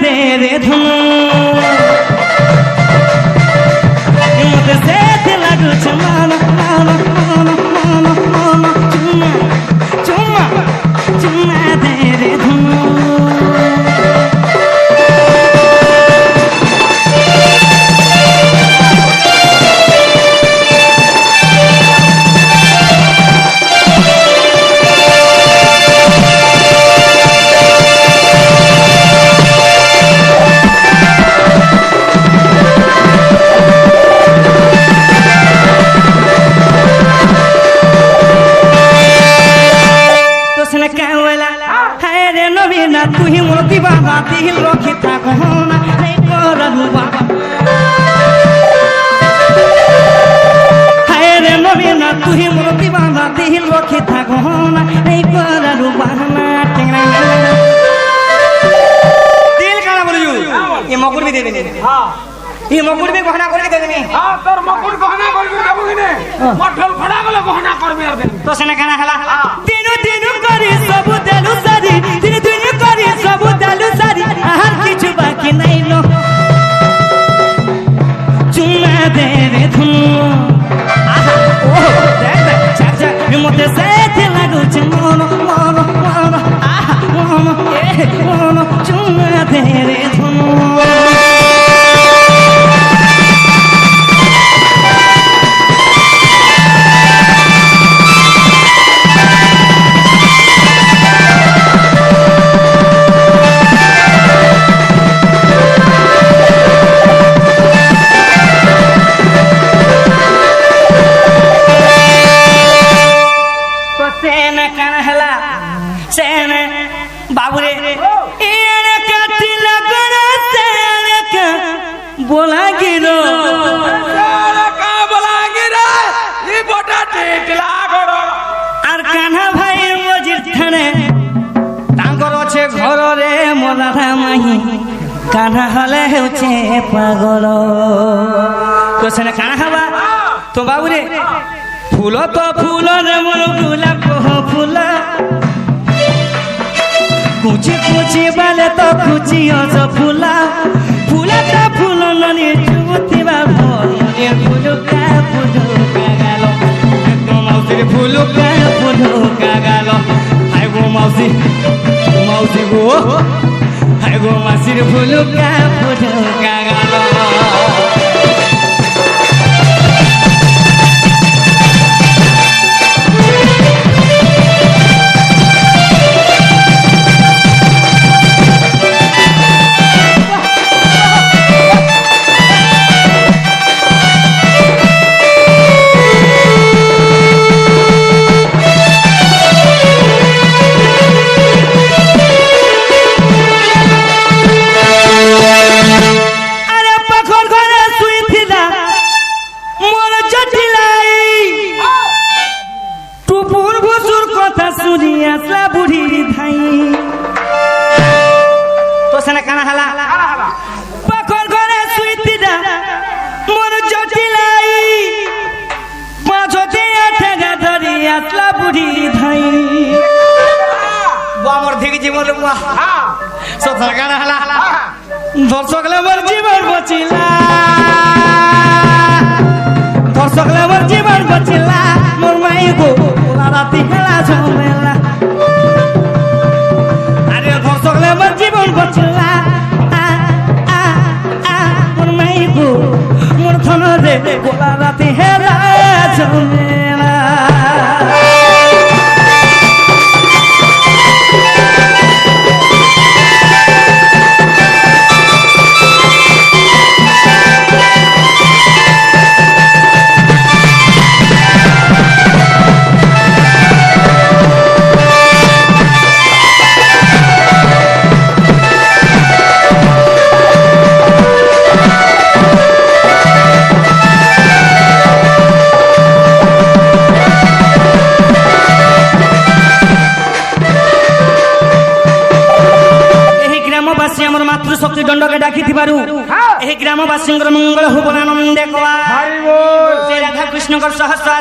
দে রে ধনু মতে সেতে লাগুছে মান মান মান মান মান চুমা চুমা চুমা দে রে ধনু তুই মোর দিবানা দিল রক্ষি থাক না রে করলু বাবা হায় রে নবীনা তুই মোর দিবানা দিল রক্ষি থাক না রে করলু বাবা দিল কানা বলিও এ মকুর भी दे देने हां ये मकुर भी गहना करके दे देनी हां तोर मकुर गहना करके देबो किने मठल खड़ा गले गहना करबे और देनी तो सेना खाना हला तीनों दिनु करी सब देलु सारी तीनों दिनु करी सब देलु सारी हर किछ बाकी नहीं लो चुमा दे रे धनु आहा ओ देख देख चक चक मते सेते लागु छ मन मन मन आहा मन ए मन चुमा दे रे धनु बाबूरे बोला गिरो আর কানা ভাই মজির থানে তাঙ্কর আছে ঘর রে মোলা মাহি কানা হলে হেউছে পাগল তো সেনে কানা হবা তো বাবুরে ফুল তো ফুল রে মোর গোলাপ ফুল कुची कुची बाले तो कुची अस फुला फुला ता फुल ननी जुती बा ननी फुलुका फुलुका गालो तो मौसी फुलुका फुलुका गालो हाय गो मौसी मौसी गो हाय गो मासी फुलुका फुलुका गालो দর্শকলে মোর জীবন বচিলা দর্শকলে মোর জীবন বচিলা মোর মাই গো রাতি হেলা ঝমেলা আরে দর্শকলে মোর জীবন বচিলা মোর মাই গো মোর ধন রে গোলা রাতি হেলা ঝমেলা शक्ति दंड के डाकी ग्रामवासी मंगल हो आनंदे राधा कृष्ण सहस्र